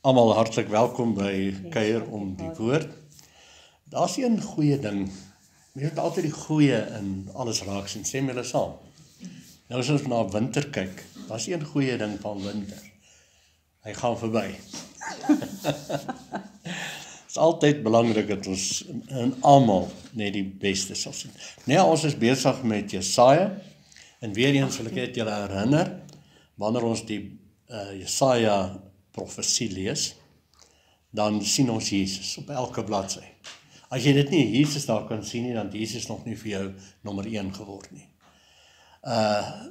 Almal hartlik welkom by Kuier om die woord. Daar's een goeie ding. Jy moet altyd die goeie in alles raak sien, sê my hulle saam. Nou as ons na winter kyk, daar's een goeie ding van winter. Hy gaan verby. Het is altyd belangrik dat ons in almal net die beste sal sien. Nee, ons is besig met Jesaja, en weer eens wil ek net julle herinner, wanneer ons die Jesaja profesie lees, dan sien ons Jesus op elke bladsy. As jy dit nie Jesus daar kan sien nie, dan het Jesus nog nie vir jou nommer 1 geword nie.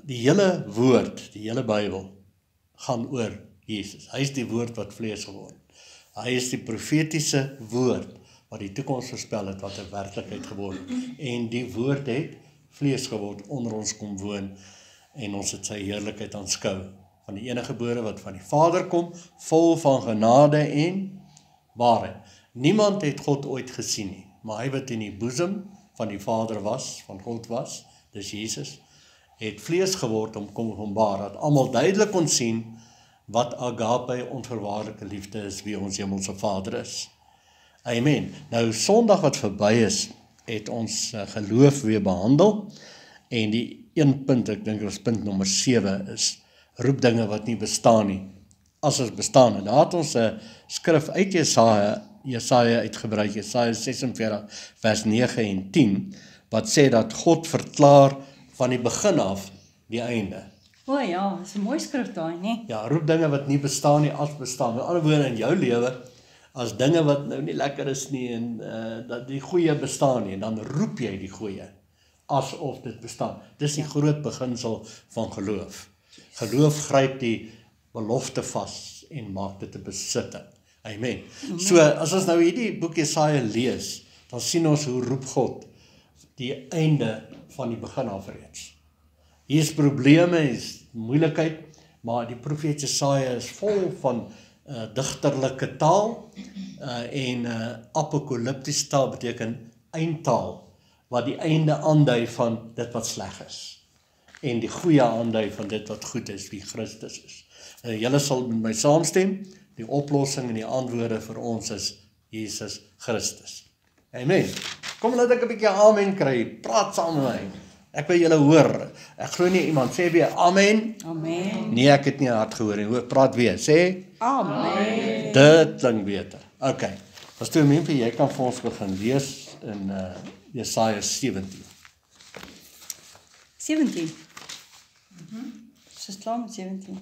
Die hele woord, die hele Bybel, gaan oor Jesus. Hy is die woord wat vlees geword. Hy is die profetiese woord, wat die toekoms voorspel het, wat 'n werklikheid geword het. En die woord het vlees geword, onder ons kom woon, en ons het sy heerlikheid aanskou. Van die enige gebore wat van die Vader kom, vol van genade en waarheid. Niemand het God ooit gesien nie, maar hy wat in die boesem van die Vader was, van God was, dis Jesus, het vlees geword om kom openbaar, dat almal duidelik kon sien wat agape, onvoorwaardelike liefde is, wie ons hemelse Vader is. Amen. Nou, Sondag wat verby is, het ons geloof weer behandel, en die een punt, ek dink ons punt nommer 7 is, roep dinge wat nie bestaan nie, as ons bestaan. En daar het ons 'n skrif uit Jesaja uitgebruik, Jesaja 46 vers 9 en 10, wat sê dat God verklaar van die begin af die einde. O ja, dis 'n mooi skrif daai, nee. Ja, roep dinge wat nie bestaan nie as bestaan. Met ander woorde, in jou lewe, as dinge wat nou nie lekker is nie, en dat die goeie bestaan nie, dan roep jy die goeie, asof dit bestaan. Dis die groot beginsel van geloof. Geloof gryp die belofte vas en maak dit 'n besitting. Amen. So, as ons nou hierdie boek Jesaja lees, dan sien ons hoe roep God die einde van die begin af reeds. Hier is probleme, hier is moeilikheid, maar die profeet Jesaja is vol van digterlike taal, en apokaliptiese taal beteken eindtaal, wat die einde aandui van dit wat sleg is, en die goeie aandui van dit wat goed is, wie Christus is. En julle sal met my saamstem, die oplossing en die antwoorde vir ons is Jesus Christus. Amen. Kom laat ek 'n bietjie amen kry, praat saam met my. Ek wil julle hoor. Ek glo nie iemand sê weer amen. Amen. Nee, ek het nie hard gehoor nie. Hoor, praat weer. Sê Amen. dit klink beter. Okay. Pastoor Memphis, jy kan vir ons begin lees in Jesaja 17. 17. Dis klaar met 17.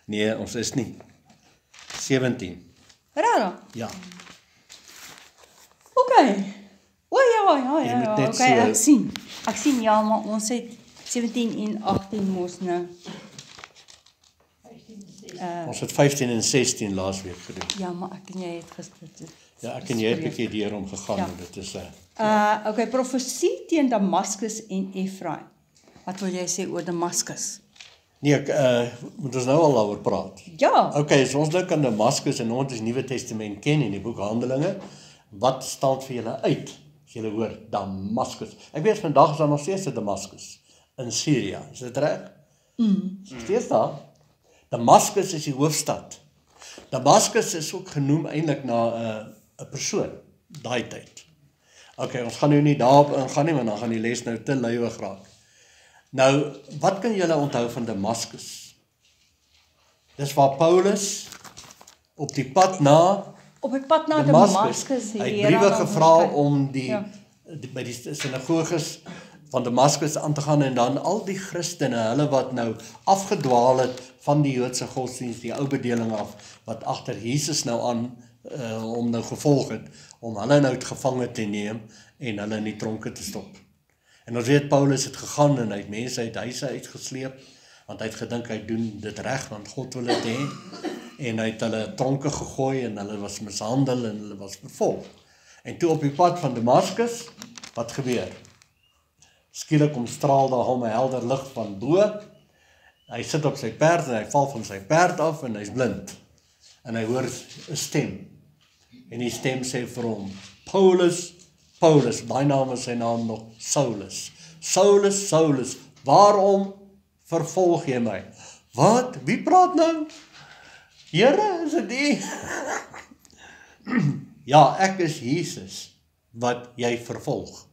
Nee, ons is nie. 17. Rara. Ja. Okay. O ja, Jy moet net okay, so- Ek sien ja, maar ons het 17 en 18 mos nou. Ons het 15 en 16 laasweek gedoen. Ja, maar ek en jy het gister. Ja, ek en jy het 'n bietjie deurom gegaan, Ja. en dit is Okay, profesie teen Damaskus en Efraim. Wat wil jy sê oor Damaskus? nee, ek moet ons nou al daaroor praat. Ja. Okay, so ons dink aan Damaskus en ons Nuwe Testament ken in die boek Handelinge. Wat staan vir julle uit as julle hoor Damaskus? Ek weet vandag is daar nog steeds 'n Damaskus in Syrië. Is dit reg? Steeds daar. Damaskus is die hoofstad. Damaskus is ook genoem eintlik na 'n persoon daai tyd. Okay, ons gaan nou nie daarop ingaan nie, want dan gaan die les nou te luiwig raak. Nou, wat kan julle onthou van Damaskus? Dis waar Paulus op die pad na Op die pad na Damaskus, hy het briewe gevra om by die sinagoges van Damaskus aan te gaan, en dan al die Christene, hulle wat nou afgedwaal het van die Joodse godsdienst, die ou bedeling af, wat agter Jesus nou aan hom nou gevolg het, om hulle nou gevange te neem en hulle in die tronke te stop. En ons weet Paulus het gegaan en hy het mense uit huise uitgesleep, want hy het gedink hy doen dit reg, want God wil dit hê, en hy het hulle tronke gegooi en hulle was mishandel en hulle was vervolg. En toe op die pad van Damaskus, wat gebeur? Skielik omstraal daar hom 'n helder lig van bo. Hy sit op sy perd en hy val van sy perd af en hy's blind. En hy hoor 'n stem. En die stem sê vir hom, Paulus, Paulus, daai naam is sy naam nog Saulus. Saulus, Saulus, waarom vervolg jy my? Wat? Wie praat nou? Here, is dit die? Ja, ek is Jesus wat jy vervolg.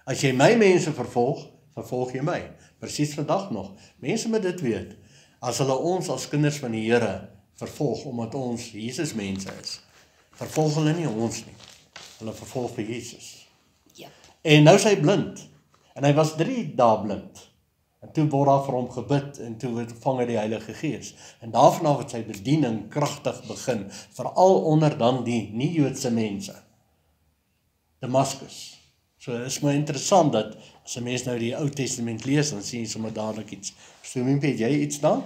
As jy my mense vervolg, vervolg jy my. Presies vandag nog. Mense moet dit weet. As hulle ons as kinders van die Here vervolg, omdat ons Jesus mense is, vervolg hulle nie ons nie. Hulle vervolg vir Jesus. Ja. En nou is hy blind. En hy was 3 dae blind. En toe word daar vir hom gebid en toe ontvang hy die Heilige Gees. En daarvan af het sy bediening kragtig begin, veral onder dan die nie-Joodse mense. Damaskus. So is my interessant dat as 'n mens nou die Ou Testament lees, dan sien jy sommer dadelik iets. Stoemimpie, het jy iets daar?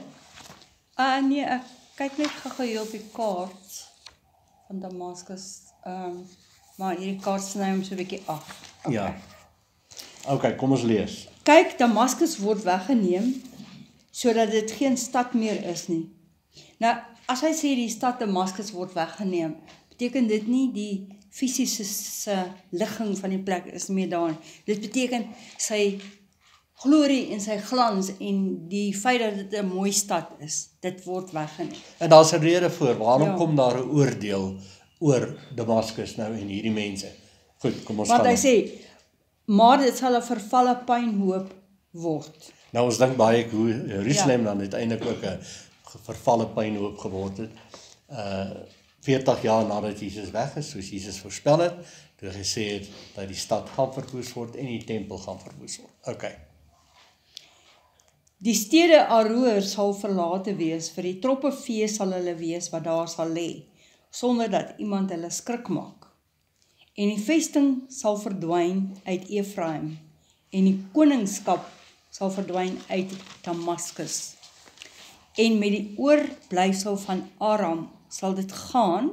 Nee, ek kyk net gou hier op die kaart van Damaskus. Maar hierdie kaart sny hom so 'n bietjie af. Okay. Ja. Okay, kom ons lees. Kyk, Damaskus word weggeneem sodat dit geen stad meer is nie. Nou, as hy sê die stad Damaskus word weggeneem, beteken dit nie die fisiese ligging van die plek is meer daar. Dit beteken sy glorie en sy glans en die feit dat dit 'n mooi stad is, dit word weggeneem. En daar's 'n rede voor, waarom Ja. kom daar 'n oordeel oor Damaskus nou en hierdie mense? Goed, kom ons Want gaan. hy sê, maar dit sal 'n vervalle puinhoop word. Nou ons dink baie hoe Jerusalem dan uiteindelik ook 'n vervalle puinhoop geword het. 40 jaar nadat Jesus weg is, soos Jesus voorspel het, toe hy gesê het dat die stad gaan verwoes word en die tempel gaan verwoes word. Okay. Die stede Aroer sal verlate wees, vir die troppe vee sal hulle wees wat daar sal lê, sonder dat iemand hulle skrik maak. En die vesting sal verdwyn uit Efraim, en die koningskap sal verdwyn uit Damaskus. En met die oorblyfsel van Aram sal dit gaan.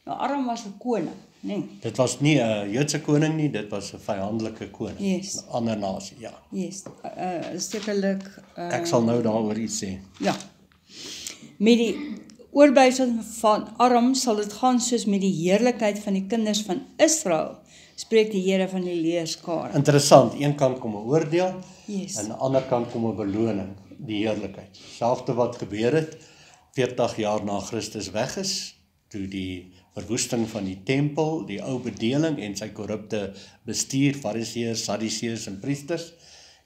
Nou Aram was 'n koning, nee. Dit was nie 'n Joodse koning nie, dit was 'n vyandelike koning. Yes. 'n ander nasie, ja. Yes, sekerlik Ek sal nou daaroor iets sê. ja. Met die oorblyfsel van Aram sal dit gaan soos met die heerlikheid van die kinders van Israel, spreek die Here van die leerskare. Interessant, een kant kom 'n oordeel, Yes. en aan die ander kant kom 'n beloning, die heerlikheid. Selfde wat gebeur het 40 jaar na Christus weg is, toe die verwoesting van die tempel, die ou bedeling en sy korrupte bestuur, Fariseërs, Sadduseërs en priesters,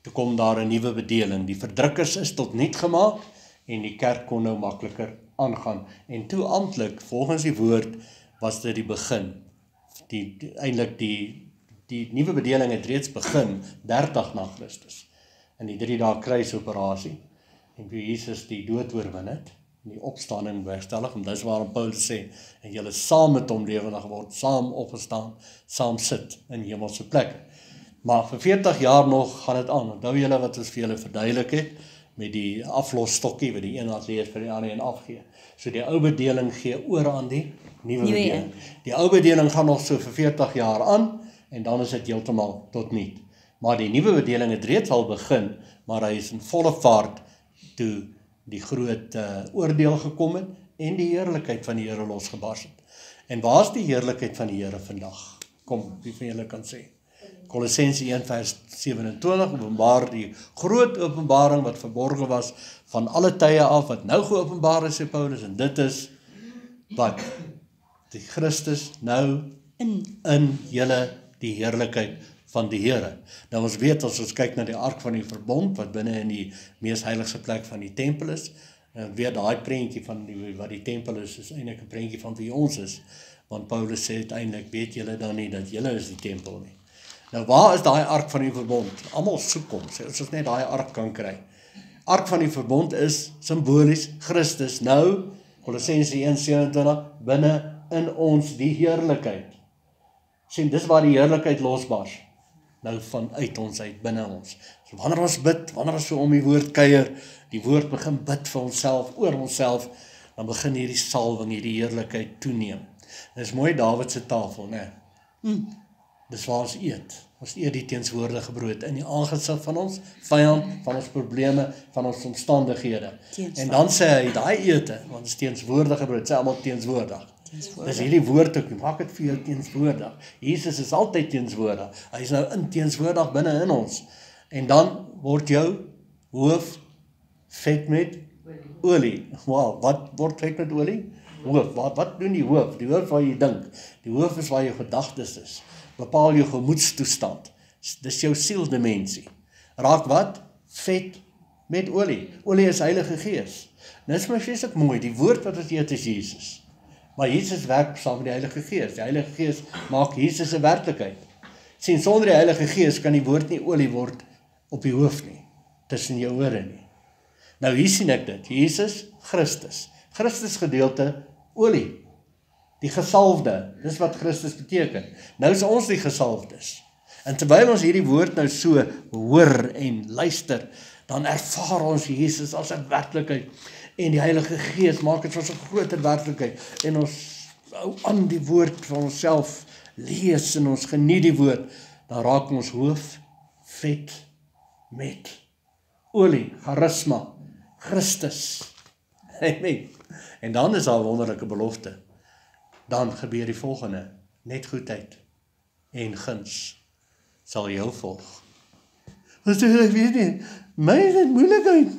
toe kom daar 'n nuwe bedeling. Die verdrukkers is tot niet gemaak en die kerk kon nou makliker aangaan. En toe amptelik, volgens die woord, was dit die begin. Eintlik die nuwe bedeling het reeds begin 30 na Christus. In die 3 dae kruisoperasie en toe Jesus die dood oorwin het en die opstanding bewerkstellig, en dis waarom Paulus sê en julle saam met hom lewendig word, saam opgestaan, saam sit in hemelse plekke. Maar vir 40 jaar nog gaan dit aan. Onthou julle wat ons vir julle verduidelik het met die aflosstokkie wat die een atleet vir die ander een afgee. So die ou bedeling gee oor aan die nuwe bedeling. Die ou bedeling gaan nog so vir 40 jaar aan en dan is dit heeltemal tot niet. Maar die nuwe bedeling het reeds al begin, maar hy is in volle vaart toe die groot oordeel gekom het en die heerlikheid van die Here losgebars het. En waar is die heerlikheid van die Here vandag? Kom, wie van julle kan sê? Kolossense 1 vers 27 openbaar die groot openbaring wat verborgen was van alle tye af, wat nou geopenbaar is, sê Paulus, en dit is wat? Die Christus nou in julle die heerlikheid van die Here. Nou ons weet, as ons kyk na die ark van die verbond, wat binne in die mees heiligste plek van die tempel is, weer daai prentjie van wat die tempel is eintlik 'n prentjie van wie ons is, want Paulus sê uiteindelik, weet julle dan nie, dat julle is die tempel nie. Nou waar is daai ark van die verbond? Almal soek hom, as ons net daai ark kan kry. Ark van die verbond is simbolies Christus, nou, Kolossense 1:27, binne in ons die heerlikheid. Sien, dis waar die heerlikheid losbars. Nou vanuit ons uit, binne ons. So wanneer ons bid, wanneer ons so om die woord kuier, die woord begin bid vir onsself, oor onsself, dan begin hierdie salwing, hierdie heerlikheid toeneem. En dis mooi Dawid se tafel, né? Dis waar ons eet. Ons eet die teenswoordige brood in die aangesig van ons vyand, van ons probleme, van ons omstandighede. En dan sê hy, daai ete, want dit is teenswoordige brood, sê almal teenswoordig. Dis hierdie woord ook, maak dit vir jou teenswoordig. Jesus is altyd teenswoordig. Hy is nou teenswoordig binne in ons. En dan word jou hoof vet met olie. Wow, wat word vet met olie? Hoof. Wat doen die hoof? Die hoof waar jy dink. Die hoof is waar jou gedagtes is. Bepaal jou gemoedstoestand. Dis jou sielsdimensie. Raak wat? Vet met olie. Olie is Heilige Gees. Nou is my vreeslik mooi, die woord wat ons eet is Jesus. Maar Jesus werk saam met die Heilige Gees. Die Heilige Gees maak Jesus 'n werklikheid. Sien, sonder die Heilige Gees kan die woord nie olie word op die hoof nie, tussen jou ore nie. Nou hier sien ek dit, Jesus, Christus. Christus gedeelte, olie. Die gesalfde, dis wat Christus beteken. Nou is ons die gesalfdes. En terwyl ons hierdie woord nou so hoor en luister, dan ervaar ons Jesus as 'n werklikheid. En die Heilige Gees maak dit vir 'n groter werklikheid. En ons hou aan die woord van onsself lees en ons geniet die woord. Dan raak ons hoof vet met olie, charisma, Christus. Amen. En dan is daar 'n wonderlike belofte. Dan gebeur die volgende, net goedheid en guns sal jou volg. Wat sê ek weet nie, my is dit moeilikheid,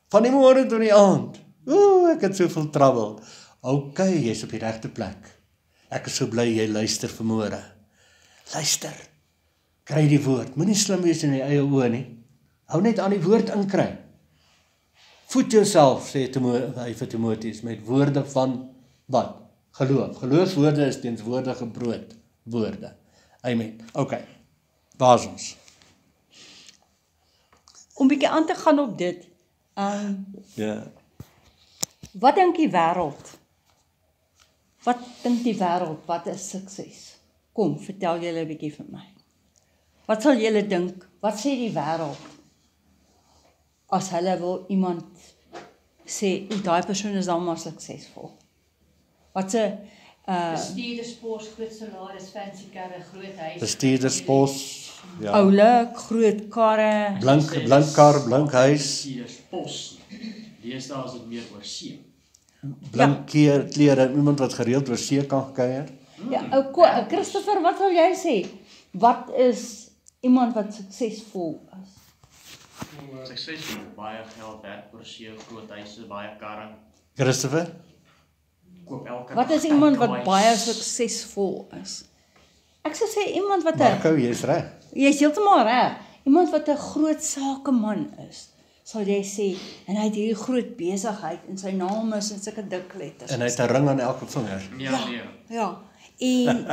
van die môre tot die aand, ek het soveel trouble, jy's op die regte plek, ek is so bly jy luister vanmôre, luister, kry die woord, moenie slim wees in die eie oë nie, hou net aan die woord inkry, voed jouself, sê hy vir Timoteus, met woorde van wat? Geloof. Geloofswoorde is teenswoordige brood, woorde. Amen. Ok, waar is ons? Om bietjie aan te gaan op dit, Ja. wat dink die wêreld? Wat dink die wêreld, wat is sukses? Kom, vertel julle 'n bietjie vir my. Wat sal julle dink? Wat sê die wêreld? As hulle wil iemand sê, daai persoon is dan maar suksesvol. Wat se Bestuurderspos, groot salaris, fancy karre, groot huis. Bestuurderspos, ja. oulik, groot karre, Blink kar, blink huis, Bestuurderspos. Deesdae is dit meer oor see. blink klere, iemand wat gereeld oor see kan kuier. ja, Christopher, wat wil jy sê? Wat is iemand wat suksesvol is? Suksesvol, baie geld, werk oor see, groot huise, baie karre. Christopher? Koop elke Wat dag is iemand wat takeaways. baie suksesvol is? Ek sou sê iemand wat Marco, jy's reg. jy's heeltemal reg. Iemand wat 'n groot sakeman is, sal jy sê, en hy het hierdie groot besigheid en sy naam is in sulke dik letters. En hy het 'n ring aan elke vinger. Ja, nee, Ja. En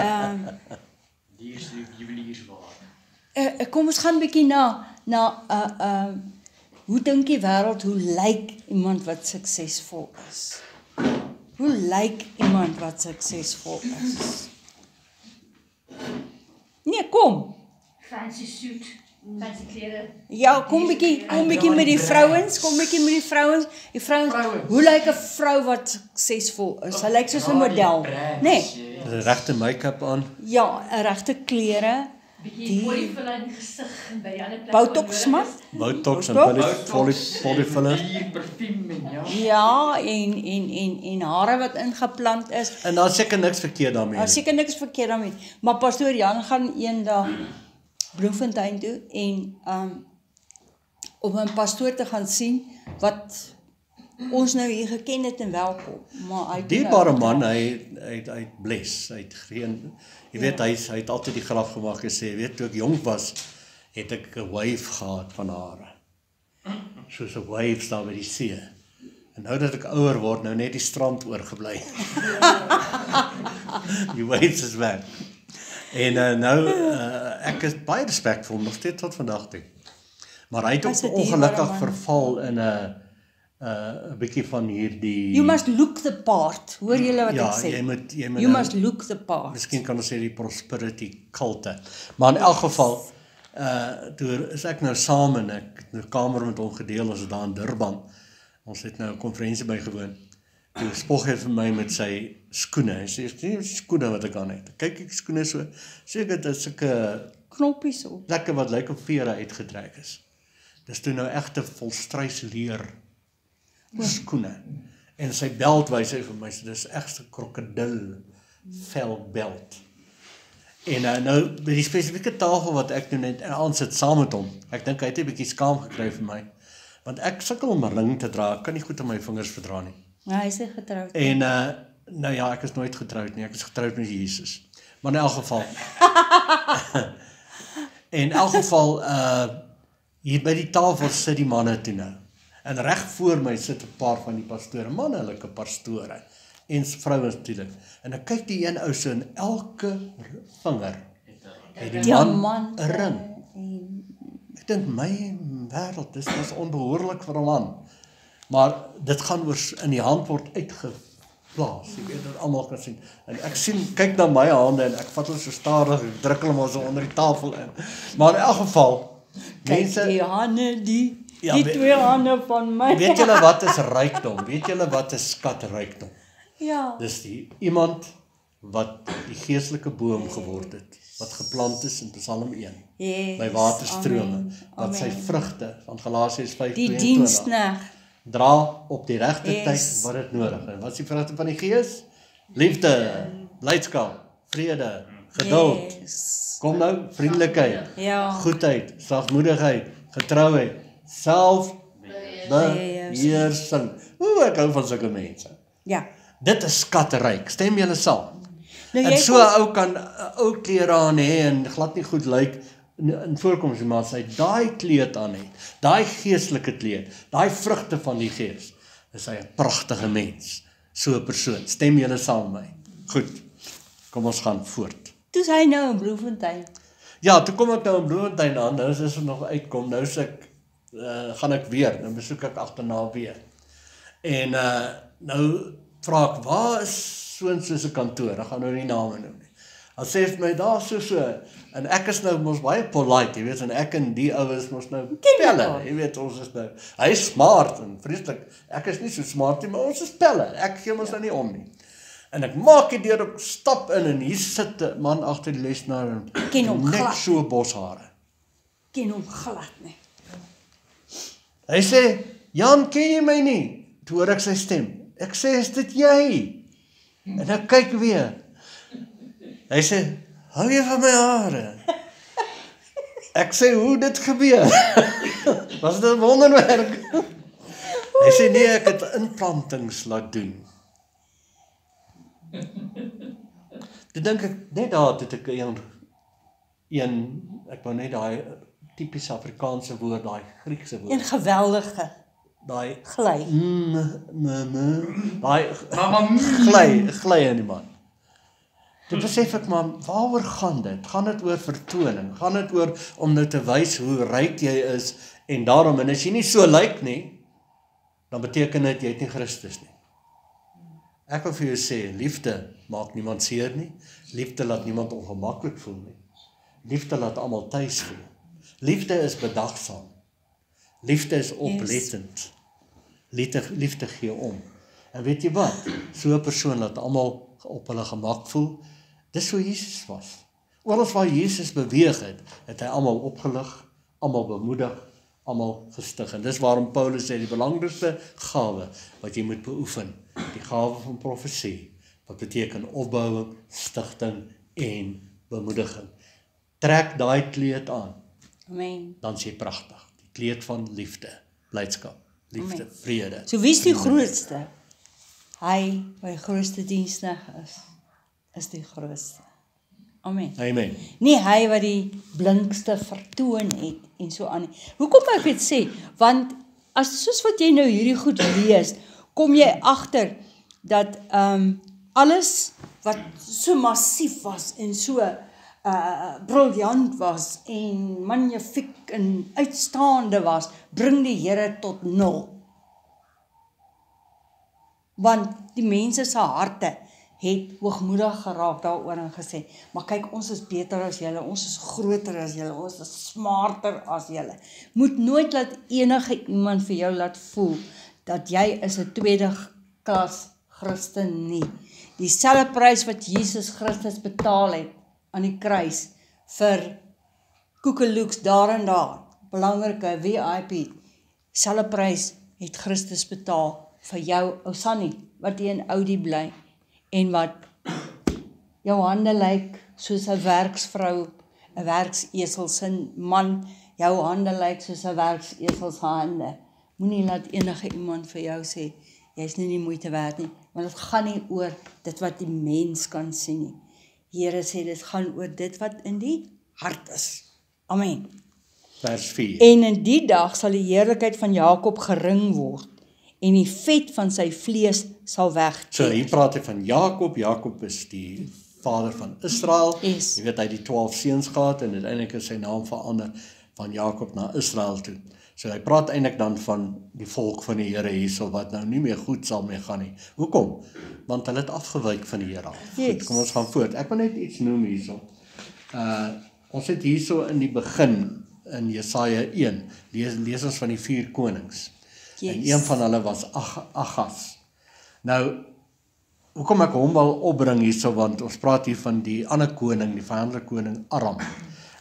die is die juweliersware. kom ons gaan 'n bietjie na hoe dink die wêreld, hoe lyk iemand wat suksesvol is? Hoe lyk iemand wat suksesvol is? Nee, kom. Fancy suit, fancy klere. Ja, kom bietjie met die vrouens, Die vrouens, hoe lyk 'n vrou wat suksesvol is? Sy lyk soos 'n model, nê? Nee. Regte make-up aan. Ja, regte klere, Bietjie polyfiller in die gesig en by die ander plek. Botox man. Botox en Botox, polyfiller. bier, parfuum en ja. Ja, en hare wat ingeplant is. En daar's seker niks verkeerd daarmee. Daar seker niks verkeerd daarmee. Maar pastoor Jan gaan eendag Bloemfontein toe en om 'n pastoor te gaan sien wat ons nou hier geken het en welkom. Maar hy Dierbare man, hy bless, hy het geen, jy weet, hy het altyd die graf gemaak en sê, weet, toe ek jong was, het ek 'n wave gehad van hare. Soos 'n wave staan by die see. En nou dat ek ouer word, nou net die strand oorgebly. Die waves is weg. En ek is baie respek vir hom, nog steeds tot vandag toe. Maar hy het Hy's ook 'n dierbare ongelukkig man. verval in 'n bietjie van hierdie... You must look the part. Hoor julle wat Ja, ek sê? jy moet You nou- must look the part. Miskien kan ons sê die prosperity kulte. Maar in elk geval, toe is ek nou saam en ek het 'n kamer met hom gedeel, ons is daar in Durban. Ons het nou 'n konferensie bygewoon. Toe spog hy vir my met sy skoene. Hy sê, "Dis nie skoene wat ek aan het." Kyk ek skoene so, sê ek dit is sulke Knoppies op. plekke wat lyk of vere uitgetrek is. Dis toe nou egte volstruisleer skoene. En sy belt wys hy vir my, so dis egte krokodil vel belt. En nou by die spesifieke tafel wat ek nou net aan sit saam met hom. Ek dink hy het 'n bietjie skaam gekry vir my. Want ek sukkel om 'n ring te dra, ek kan nie goed aan my vingers verdra nie. Ja, hy is getroud. En nou ja, ek is nooit getroud nie, ek is getroud met Jesus. Maar in elk geval, hier by die tafel sit die manne toe nou. En reg voor my sit 'n paar van die pastore, mannelike pastore, en vrouens natuurlik. En ek kyk die een ou so in elke vinger het die man 'n ring. Ek dink my wêreld, dis onbehoorlik vir 'n man. Maar dit gaan oor in die hand word uitgeplaas. Jy weet dat almal kan sien. En ek kyk na my hande en ek vat hulle so stadig, ek druk hulle maar so onder die tafel in. Maar in elk geval, mense, die hande, die twee hande van my. Weet julle wat is rykdom? Weet julle wat is skatrykdom? Ja. Dis iemand wat die geestelike boom geword het, wat geplant is in Psalm 1, by waterstrome, wat sy vrugte, van Galasiërs 5:22, die diensknegt, dra op die regte tyd wat dit nodig is. Wat is die vrugte van die Gees? Liefde, blydskap, vrede, geduld. Kom nou, vriendelikheid, goedheid, sagmoedigheid, getrouheid, selfbeheersing. Ek hou van sulke mense. Ja. Dit is skatryk. Stem julle saam? En so 'n ou kan ou klere aan hê en glad nie goed lyk in voorkoms, maar as hy daai kleed aan het, daai geestelike kleed, daai vrugte van die Gees, is hy 'n pragtige mens. So 'n persoon. Stem julle saam met my? Goed. Kom ons gaan voort. Toe is hy nou in Bloemfontein. Ja, toe kom ek nou in Bloemfontein aan. Nou is er nog uitkom. Nou gaan ek weer, nou besoek ek agterna weer. En nou vra ek, waar is so en so se kantoor? Ek gaan nou nie name noem nie. Hy sê vir my, daar so. En ek is nou mos baie polite, jy weet, en ek en die ouens mos nou pelle, jy weet, ons is nou, hy is smart en vreeslik, ek is nie so smart nie, maar ons is pelle, ek gee ons nou nie om nie. En ek maak die deur op, stap in, en hier sit 'n man agter die lesenaar, en net so boshare. Ken hom glad nie. Hy sê, Jan, ken jy my nie? Toe hoor ek sy stem. Ek sê, is dit jy? En ek kyk weer. Hy sê, hou jy van my hare? Ek sê, hoe dit gebeur? Was dit 'n wonderwerk? Hy sê, nee, ek het implantings laat doen. Toe dink ek, net daar het ek ek wou net daai typiese Afrikaanse woord, daai Griekse woord. Een geweldige. Daai gly. Daai gly in die man. Toe besef ek, maar waaroor gaan dit? Gaan dit oor vertoning? Gaan dit oor om nou te wys hoe ryk jy is en daarom, en as jy nie so lyk nie, dan beteken dit jy het nie Christus nie. Ek wil vir jou sê, liefde maak niemand seer nie. Liefde laat niemand ongemaklik voel nie. Liefde laat almal tuis voel. Liefde is bedagsaam. Liefde is oplettend. Liefde gee om. En weet jy wat? So 'n persoon laat almal op hulle gemak voel. Dis hoe Jesus was. Oral waar Jesus beweeg het, het hy almal opgelig, almal bemoedig, almal gestig. En dis waarom Paulus sê die belangrikste gawe wat jy moet beoefen, die gawe van profesie, wat beteken opbouing, stigting en bemoediging. Trek daai kleed aan. Amen. Dan is jy pragtig. Die kleed van liefde, blydskap, liefde, vrede. So wie is die grootste? Hy wat die grootste diensknegt is die grootste. Amen. Amen. Nie hy wat die blinkste vertoon het en so aan. Hoekom ek dit sê? Want soos wat jy nou hierdie goed lees, kom jy agter dat alles wat so massief was en so briljant was en magnifiek en uitstaande was, bring die Here tot 0. Want die mense se harte het hoogmoedig geraak daaroor en gesê, maar kyk, ons is beter as julle, ons is groter as julle, ons is smarter as julle. Moet nooit laat enige iemand vir jou laat voel dat jy is 'n tweede klas Christen nie. Dieselfde prys wat Jesus Christus betaal het aan die kruis vir koekeloeks daar en daar, belangrike VIP, selfde prys het Christus betaal vir jou, ou Sannie, wat hier in Audi bly, en wat jou hande lyk soos 'n werksvrou, 'n werksesel se man, jou hande lyk soos 'n werksesel se hande, Moenie laat enige iemand vir jou sê, jy is nie moeite werd nie, want dit gaan nie oor dit wat die mens kan sien nie. Here sê, dit gaan oor dit wat in die hart is. Amen. Vers 4. En in die dag sal die heerlikheid van Jakob gering word, en die vet van sy vlees sal weg. So hier praat hy van Jakob. Jakob is die vader van Israel. Yes. Jy weet, hy het die 12 seuns gehad en uiteindelik is sy naam verander van Jakob na Israel toe. So hy praat eintlik dan van die volk van die Here hierso wat nou nie meer goed sal mee gaan nie. Hoekom? Want hulle het afgewyk van die Here. Yes. Goed, kom ons gaan voort. Ek wil net iets noem hierso. Ons het hierso in die begin in Jesaja 1 lees ons van die 4 konings. Yes. En een van hulle was Agas. Nou, hoekom ek hom wil opbring hierso, want ons praat hier van die ander koning, die vyandelike koning Aram.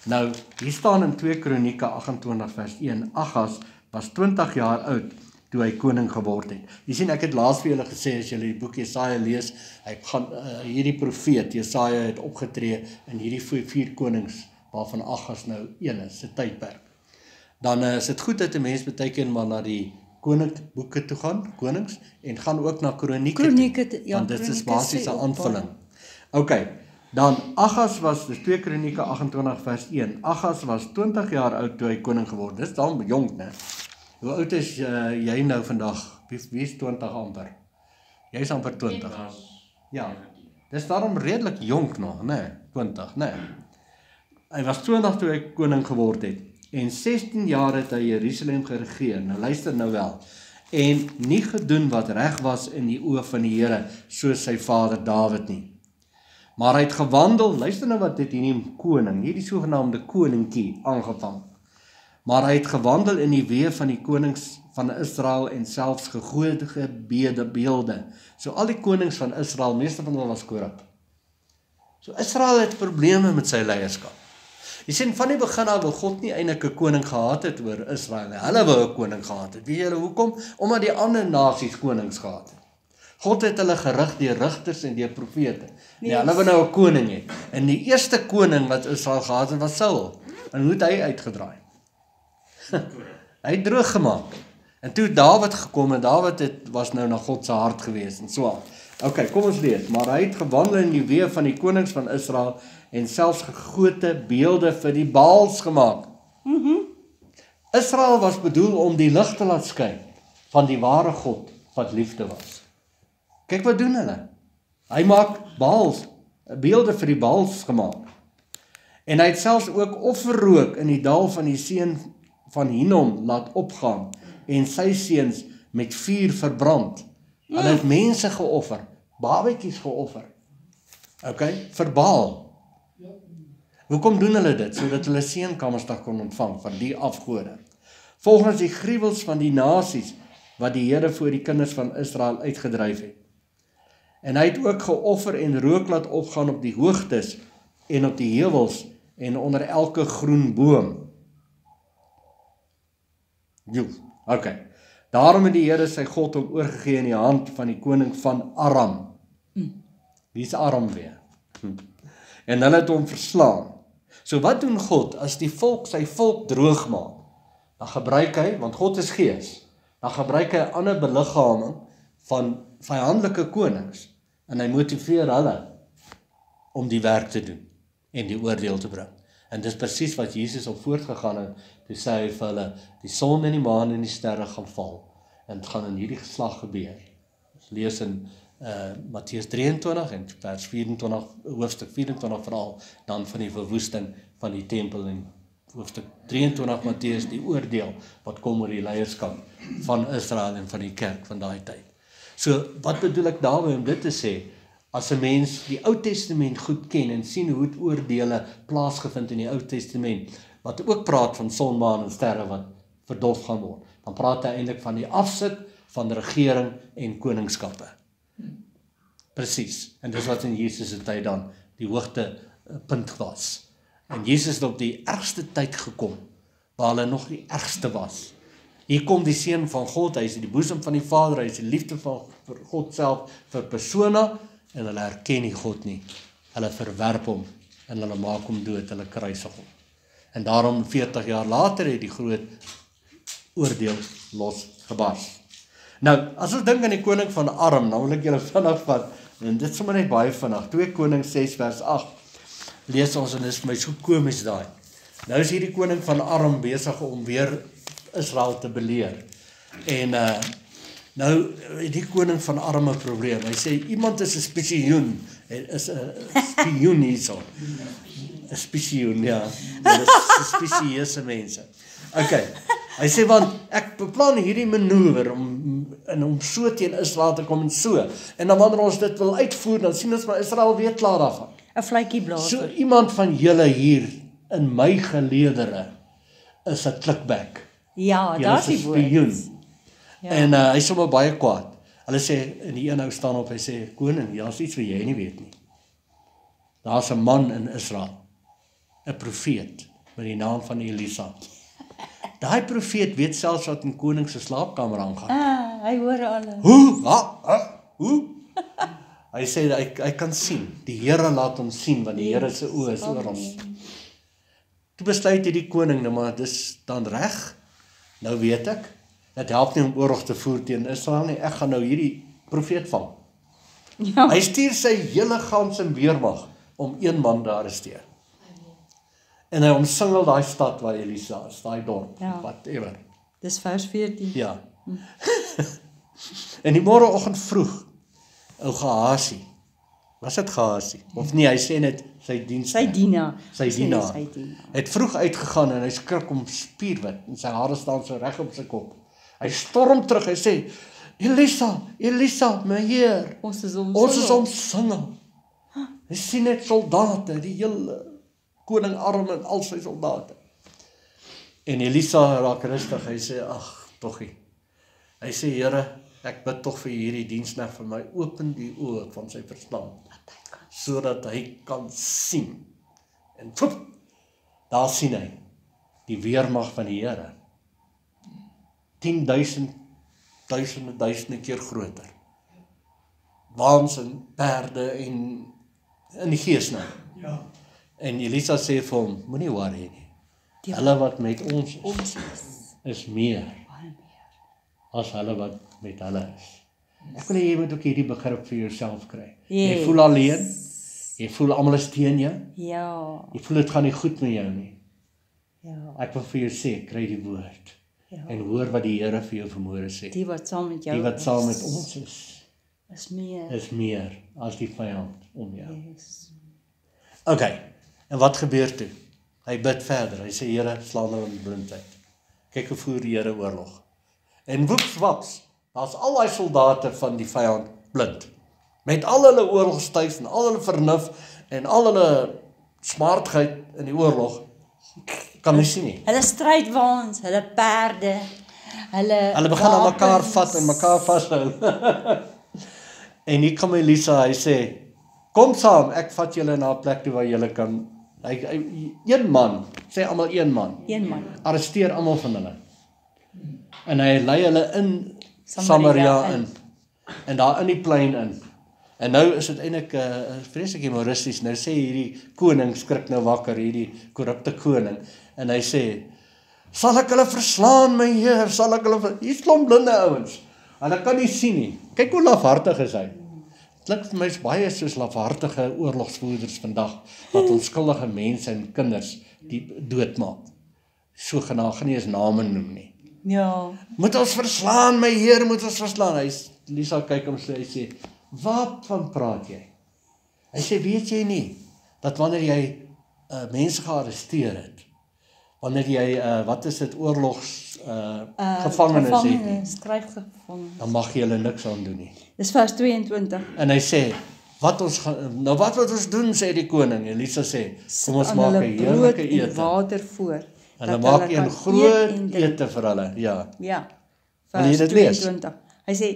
Nou, hier staan in 2 Kronieke 28 vers 1, Agas was 20 jaar oud toe hy koning geword het. Jy sien, ek het laas vir julle gesê, as julle die boek Jesaja lees, hy gaan, hierdie profeet Jesaja het opgetree in hierdie 4 konings, waarvan Agas nou een is, sy tydperk. Dan is dit goed dat 'n mens baie keer maar na die koningboeke toe gaan, konings, en gaan ook na Kronieke toe, ja, want dit is Kronieke basies sê 'n ook aanvulling. Ok, dan Agas was, dis 2 Kronieke 28 vers 1, Agas was 20 jaar oud toe hy koning geword, dis dan jonk, né? Hoe oud is jy nou vandag? Wie is 20 amper? Jy is amper 20. Ja, dis daarom redelik jonk nog, né? 20, né? Hy was 20 toe hy koning geword het, en 16 jaar het hy Jerusalem geregeer, nou luister nou wel, en nie gedoen wat reg was in die oë van die Here, soos sy vader Dawid nie. Maar hy het gewandel, luister nou wat dit hierdie koning, hierdie sogenaamde koningkie aangevang. Maar hy het gewandel in die weë van die konings van Israel en selfs gegooide beelde. So al die konings van Israel, meeste van hulle was korrup. So Israel het probleme met sy leierskap. Jy sien, van die begin af wil God nie eintlik 'n koning gehad het oor Israel nie. Hulle wou 'n koning gehad het. Weet julle hoekom? Omdat die ander nasies konings gehad het. God het hulle gerig deur rigters en deur profete. Nee, hulle wou nou 'n koning hê. En die eerste koning wat Israel gehad het was Saul. En hoe het hy uitgedraai? Hy het droog gemaak. En toe Dawid gekom en Dawid was nou na God se hart gewees en so aan. Ok, kom ons lees. Maar hy het gewandel in die weë van die konings van Israel en selfs gegote beelde vir die Baals gemaak. Israel was bedoel om die lig te laat skyn van die ware God wat liefde was. Kyk wat doen hulle. Hy maak Baals, beelde vir die Baals gemaak. En hy het selfs ook offerrook in die dal van die seun van Hinnom laat opgaan en sy seuns met vuur verbrand. Hulle het mense geoffer, babetjies geoffer. Ok, vir Baal. Hoekom doen hulle dit? Sodat hulle seënkammersdag kon ontvang van die afgode. Volgens die gruwels van die nasies wat die Here voor die kinders van Israel uitgedryf het. En hy het ook geoffer en rook laat opgaan op die hoogtes en op die heuwels en onder elke groen boom. Ok. Daarom het die Here sy God hom oorgegee in die hand van die koning van Aram. Wie is Aram weer? En hulle het hom verslaan. So wat doen God as die volk sy volk droog maak? Dan gebruik hy, want God is gees, dan gebruik hy 'n ander beliggaaming van vyandelike konings en hy motiveer hulle om die werk te doen en die oordeel te bring. En dis presies wat Jesus op voortgegaan het, toe sê hy vir hulle, die son en die maan en die sterre gaan val, en het gaan in hierdie geslag gebeur. Ons lees in Matteus 23 en vers 24, hoofstuk 24 veral, dan van die verwoesting van die tempel, en hoofstuk 23 Matteus, die oordeel wat kom oor die leierskap van Israel en van die kerk van daai tyd. So, wat bedoel ek daarmee om dit te sê? As 'n mens die Ou Testament goed ken en sien hoe het oordeele plaasgevind in die Ou Testament, wat ook praat van son, maan en sterre wat verdof gaan word, dan praat hy eintlik van die afsit van regering en koningskappe. Presies, en dis wat in Jesus se tyd dan die hoogtepunt was. En Jesus het op die ergste tyd gekom, waar hulle nog die ergste was. Hier kom die seun van God, hy is in die boesem van die Vader, hy is die liefde van God self vir persona, en hulle herken nie God nie. Hulle verwerp hom, en hulle maak hom dood, hulle kruisig hom. En daarom 40 jaar later het die groot oordeel gebars. Nou, as ons dink aan die koning van Aram, dan wil ek julle vinnig vat, en dit is sommer net baie vinnig, 2 Konings 6 vers 8, lees ons en dit is vir my so komies daai. Nou is hierdie koning van Aram besig om weer Israel te beleer. En nou, die koning van Aram 'n probleem. Hy sê, iemand is 'n spioen, is 'n spioen hierso. 'n Spioen, ja. Dit is spesieuse mense. Okay. Hy sê, want ek beplan hierdie manoeuvre om so teen Israel te kom en so. En dan wanneer ons dit wil uitvoer, dan sien ons maar Israel weer klaar daarvan. 'n vletjie blaas. So iemand van julle hier in my geleedere is 'n klikbek. Ja, Julle daar's is die 'n spioen. woord. Ja. En hy is sommer baie kwaad. Hulle sê, en die een ou staan op, hy sê, koning, daar's iets wat jy nie weet nie. Daar's 'n man in Israel, 'n profeet, met die naam van Elisa. Daai profeet weet selfs wat in koning se slaapkamer aangaan. Hy hoor alles. Hoe? Hy sê, hy kan sien, die Here laat hom sien, want die Here se oë is oor ons. Toe besluit hierdie koning, nou maar, dis dan reg, nou weet ek, dit help nie om oorlog te voer teen Israel nie, ek gaan nou hierdie profeet vang. Ja. Hy stuur sy hele ganse weermag om een man te arresteer. En hy omsingel daai stad waar Elisa is, daai dorp, Ja. whatever. Dis vers 14. Ja. En die môreoggend vroeg, ou Gehasie, was dit Gehasie? Of nie, hy sê net sy diens. Sy dienaar. Sy dienaar. Sy dienaar. Het vroeg uitgegaan en hy skrik om spierwit en sy hare staan so reg op sy kop. Hy storm terug, hy sê, Elisa, my Heer, Ons is omsingel. Hy sien net soldate, die hele koning Aram en al sy soldate. En Elisa raak rustig, hy sê, ag, toggie. Hy sê, Here, ek bid tog vir hierdie diensknegt vir my, open die oë van sy verstand, sodat hy kan sien. En poep, daar sien hy, die weermag van die Here. 10.000, duisende keer groter. Waans en perde en in die gees nou. Ja. En Elisa sê vir hom, moenie worry nie. Hulle wat met ons is meer as hulle wat met hulle is. Ek wil hê jy moet ook hierdie begrip vir jouself kry. Jy voel alleen, jy voel almal is teen jou, Ja. jy voel dit gaan nie goed met jou nie. Ja. Ek wil vir jou sê, kry die woord. Ja. En hoor wat die Here vir jou vanmôre sê. Die wat saam met jou Die wat saam met ons is meer. is meer as die vyand om jou. Yes. Okay, en wat gebeur toe? Hy bid verder, hy sê, Here, slaan hulle in blindheid. Kyk hoe voer die Here oorlog. En woeps waps, daar's al daai soldate van die vyand blind. Met al hulle oorlogstuis en al hulle vernuf en al hulle smartheid in die oorlog, kan nie sien nie. Hulle strydwaans, hulle perde, Hulle begin aan mekaar vat en mekaar vashou. En hier kom Elisa, hy sê, kom saam, ek vat julle na 'n plek toe waar julle kan, een man, sê almal een man, Een man. arresteer almal van hulle. En hy lei hulle in Samaria in. En daar in die plein in. En nou is dit eintlik vreeslik humoristies. Nou sê hierdie koning skrik nou wakker, hierdie korrupte koning, en hy sê, sal ek hulle verslaan, my Heer, sal ek hulle hier's klomp blinde ouens. Hulle kan nie sien nie. Kyk hoe lafhartig is hy. Dit klink vir my baie soos lafhartige oorlogsvoerders vandag, wat onskuldige mense en kinders die doodmaak. Sogenaamd gaan nie eens name noem nie. Ja. Moet ons verslaan, my Heer, moet ons verslaan. Lisa kyk hom so, hy sê, wat van praat jy? Hy sê, weet jy nie, dat wanneer jy mense gearresteer het, wanneer jy, wat is dit, oorlogs gevangenes het nie, Skryfgevangenes. dan mag jy hulle niks aan doen nie. Dis vers 22. En hy sê, wat moet ons doen, sê die koning. Elisa sê, kom ons maak 'n heerlike en ete. water voor. Hulle dat maak hulle een kan groot eet en drink. ete vir hulle, ja. Ja. Wil jy Vers dit lees? 22. Hy sê,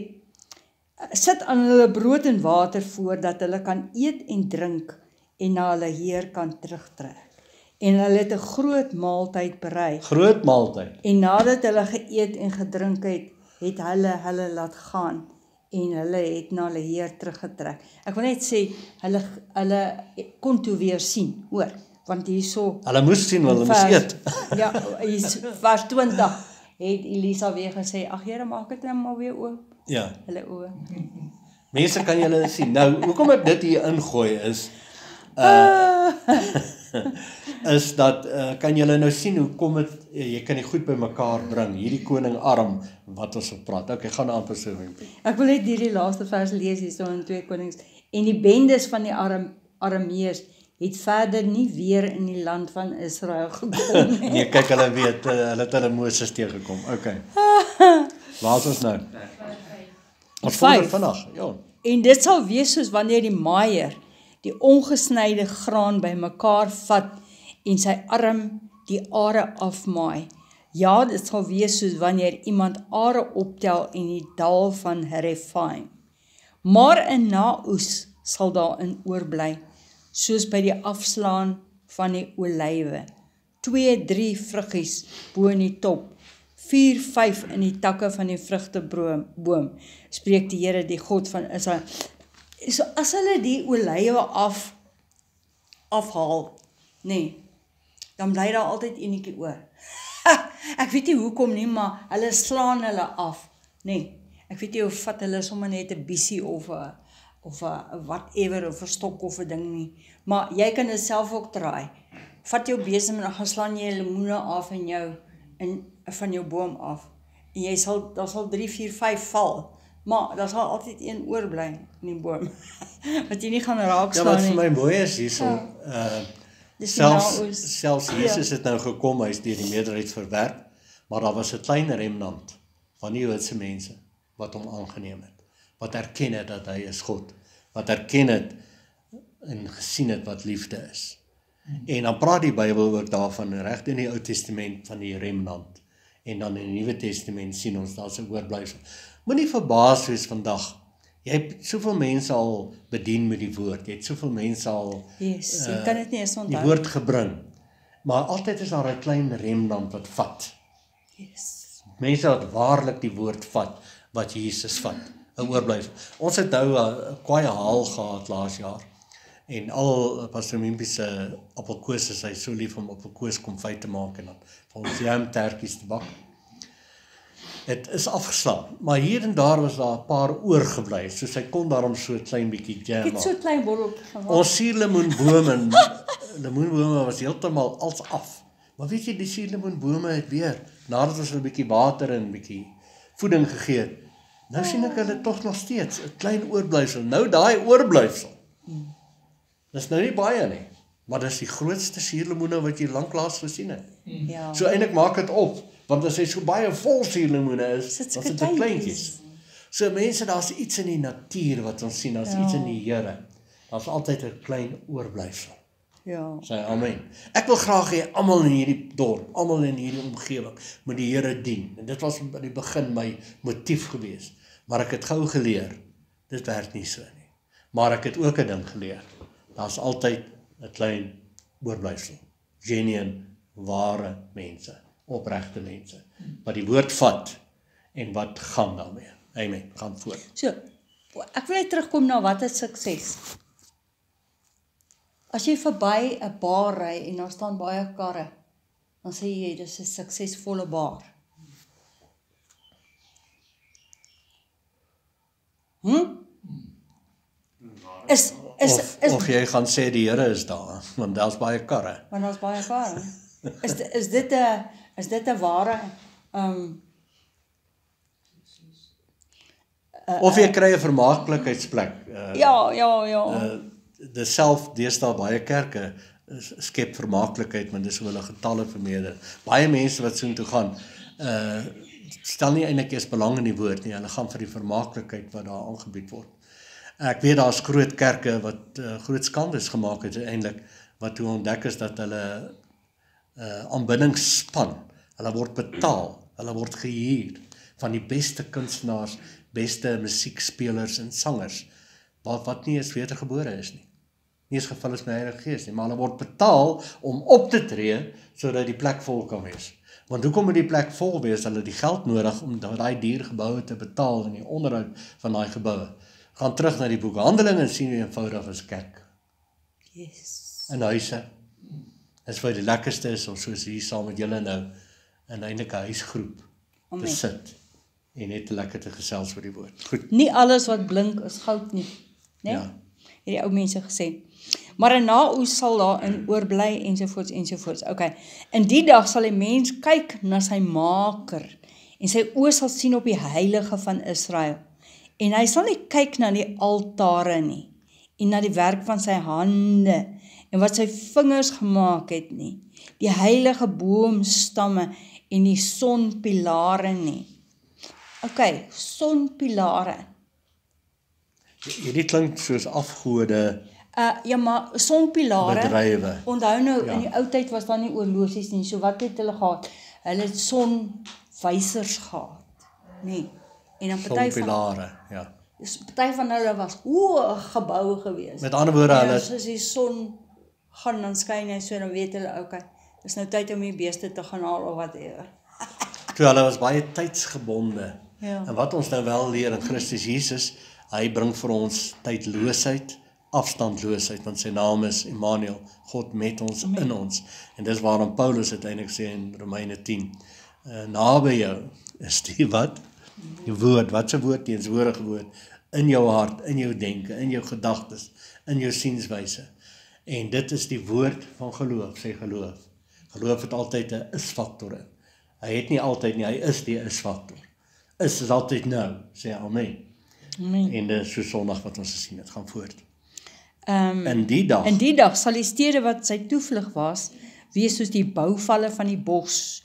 sit aan hulle brood en water voor, dat hulle kan eet en drink, en na hulle Heer kan terugtrek. En hulle het 'n groot maaltyd berei. Groot maaltyd. En nadat hulle geëet en gedrink het, het hulle laat gaan, en hulle het na hulle Heer teruggetrek. Ek wil net sê, hulle kon toe weer sien, hoor, want hierso Hulle moes sien, hulle moes eet. Ja, hier's vers 20. het Elisa weer gesê, ag Here, maak dit nou maar weer oop, Ja. hulle oë. Mense kan julle sien. Nou, hoekom ek dit hier ingooi is dat kan julle nou sien hoe kom dit jy kan die goed bymekaar bring. Hierdie koning arm wat ons op praat. Okay, gaan aan persoon. Ek wil net hierdie laaste vers lees hierso in 2 Konings. En die bendes van die Arameërs het verder nie weer in die land van Israel gekom nie. Nee, kyk hulle weet, hulle het hulle Moses teëgekom. Okay. Waar is ons nou? Ons volg dit vandag. Ja. En dit sal wees soos wanneer die maaier die ongesnyde graan bymekaar vat en sy arm die are afmaai. Ja, dit sal wees soos wanneer iemand are optel in die dal van Rephaim. Maar 'n naoes sal daarin oorbly, soos by die afslaan van die olywe. 2, 3 vruggies bo in die top, 4, 5 in die takke van die vrugteboom, spreek die Here, die God van Israel. So as hulle die olywe afhaal, nee, dan bly daar altyd enetjie oor. Ek weet nie hoekom nie, maar hulle slaan hulle af. Nee, ek weet nie of vat hulle sommer net 'n biesie of 'n whatever, of 'n stok of 'n ding nie. Maar jy kan dit self ook draai. Vat jou besem en dan gaan slaan jy lemoene af van jou boom af. En daar sal 3, 4, 5 val. Maar daar sal altyd een oorbly in die boom. Wat jy nie gaan raak Ja, slaan wat nie. vir my mooi is hierso, Dis die naoes. selfs Jesus het nou gekom, hy is deur die meerderheid verwerp, maar daar was 'n klein remnant van die Joodse mense wat hom aangeneem het, wat erken het dat hy is God, wat erken het en gesien het wat liefde is. En dan praat die Bybel ook daarvan, reg in die Ou Testament van die remnant, en dan in die Nuwe Testament sien ons daar's 'n oorblyfsel. Moenie verbaas wees vandag. Jy het soveel mense al bedien met die woord. Jy het soveel mense al Yes, jy kan dit nie eens die onthou. woord gebring. Maar altyd is daar 'n klein remnant wat vat. Yes. Mense wat waarlik die woord vat wat Jesus vat. 'n Oorblyfsel. Ons het nou 'n kwaaie haal gehad laas jaar. En al Pastor Mimpie se appelkoos is hy so lief om appelkoos konfyt te maak en dan vir ons jamtertjies te bak. Het is afgeslaan, maar hier en daar was daar 'n paar oorgebly, soos hy kon daarom so 'n klein bietjie jam Ek het maak. so 'n klein botteltjie gemaak. Ons suurlemoenbome lemoenbome was heeltemal als af. Maar weet jy, die suurlemoenbome het weer, nadat ons 'n bietjie water en 'n bietjie voeding gegee het, nou sien ek hulle tog nog steeds 'n klein oorblyfsel. Nou daai oorblyfsel. Dis nou nie baie nie, maar dis die grootste suurlemoene wat jy lanklaas gesien het. Ja. So eintlik maak dit op, want as hy so baie vol suurlemoene is, Sit dan sulke sit dit kleintjies. kleintjies. So mense, daar's iets in die natuur wat ons sien, daar's iets in die Here. Daar's altyd 'n klein oorblyfsel. Ja. Sê amen. Ek wil graag hê almal in hierdie dorp, almal in hierdie omgewing moet die Here dien. En dit was by die begin my motief gewees. Maar ek het gou geleer, dit werk nie so nie. Maar ek het ook 'n ding geleer. Daar's altyd 'n klein oorblyfsel. Genuine, ware mense, opregte mense wat die woord vat en wat gaan daarmee. Amen. Gaan voort. So, ek wil net terugkom na wat is sukses. As jy verby 'n bar ry en daar staan baie karre, dan sê jy dis 'n suksesvolle bar. Of jy gaan sê die Here is daar, want daar's baie karre. Want daar's baie karre. Is dit 'n ware Of jy kry 'n vermaaklikheidsplek. ja. Dis self deesdae baie kerke skep vermaaklikheid, maar dis hoe hulle getalle vermeerder. Baie mense wat soontoe gaan, stel nie eintlik eers belang in die woord nie, hulle gaan vir die vermaaklikheid wat daar aangebied word. Ek weet daar's groot kerke wat groot skandes gemaak het eintlik, wat toe ontdek is dat hulle aanbiddingsspan, hulle word betaal, hulle word gehuur van die beste kunstenaars, beste musiekspelers en sangers, wat nie eens wedergebore is nie. Nie eens gevul is met die Heilige Gees nie, maar hulle word betaal om op te tree, sodat die plek vol kan wees. Want hoekom moet die plek vol wees? Hulle het die geld nodig om daai duur geboue te betaal en die onderhoud van daai geboue. Gaan terug na die boek Handelinge en sien hoe eenvoudig is kerk. Yes. In huise. Dis vir die lekkerste is om soos hier saam met julle nou, en eintlik 'n huisgroep Amen. te sit en net lekker te gesels oor die woord. Goed. Nie alles wat blink is goud nie, né? Ja. Het die ou mense gesê. Maar 'n naoes sal daarin oorbly ensovoorts ensovoorts. Okay. In die dag sal die mens kyk na sy maker en sy oë sal sien op die heilige van Israel. En hy sal nie kyk na die altare nie en na die werk van sy hande en wat sy vingers gemaak het nie, die heilige boomstamme en die sonpilare nie. Okay, sonpilare. Hierdie klink soos afgode Ja, maar sonpilare, bedrywe. onthou nou, Ja. in die ou tyd was daar nie oorlosies nie, so wat het hulle gehad? Hulle het sonwysers gehad, nee. En dan Sonpilare, ja. party van hulle was hoë geboue gewees. Met ander woorde, En hulle as die son gaan dan skyn hy so, dan weet hulle, okay, dis nou tyd om die beeste te gaan haal of whatever. toe hulle was baie tydsgebonde. Ja. En wat ons nou wel leer in Christus Jesus, hy bring vir ons tydloosheid, afstandloosheid, want sy naam is Immanuel, God met ons, in ons. En dis waarom Paulus uiteindelik sê in Romeine 10, naby jou is die wat? Die woord, wat se woord? Die woordige woord, in jou hart, in jou denke, in jou gedagtes, in jou sienswyse. En dit is die woord van geloof, sê geloof. Geloof het altyd 'n is-faktor in. Hy het nie altyd nie, hy is die is-faktor. Is altyd nou, sê amen. Amen. En dis so Sondag wat ons gesien het, gaan voort. In In die dag sal die stede wat sy toevlug was, wees soos die bouvalle van die bos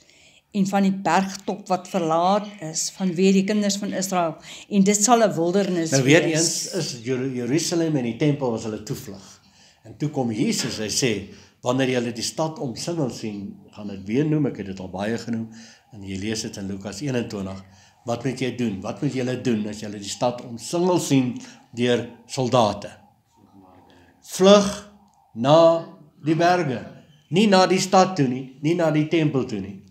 en van die bergtop wat verlaat is, vanweë die kinders van Israel, en dit sal 'n wildernis nou weer wees. eens is Jerusalem en die tempel was hulle toevlug. En toe kom Jesus, hy sê, wanneer julle die stad omsingel sien, gaan dit weer noem, ek het dit al baie genoem, en jy lees dit in Lukas 21, wat moet jy doen? Wat moet julle doen as julle die stad omsingel sien deur soldate? Vlug na die berge. Nie na die stad toe nie, nie na die tempel toe nie,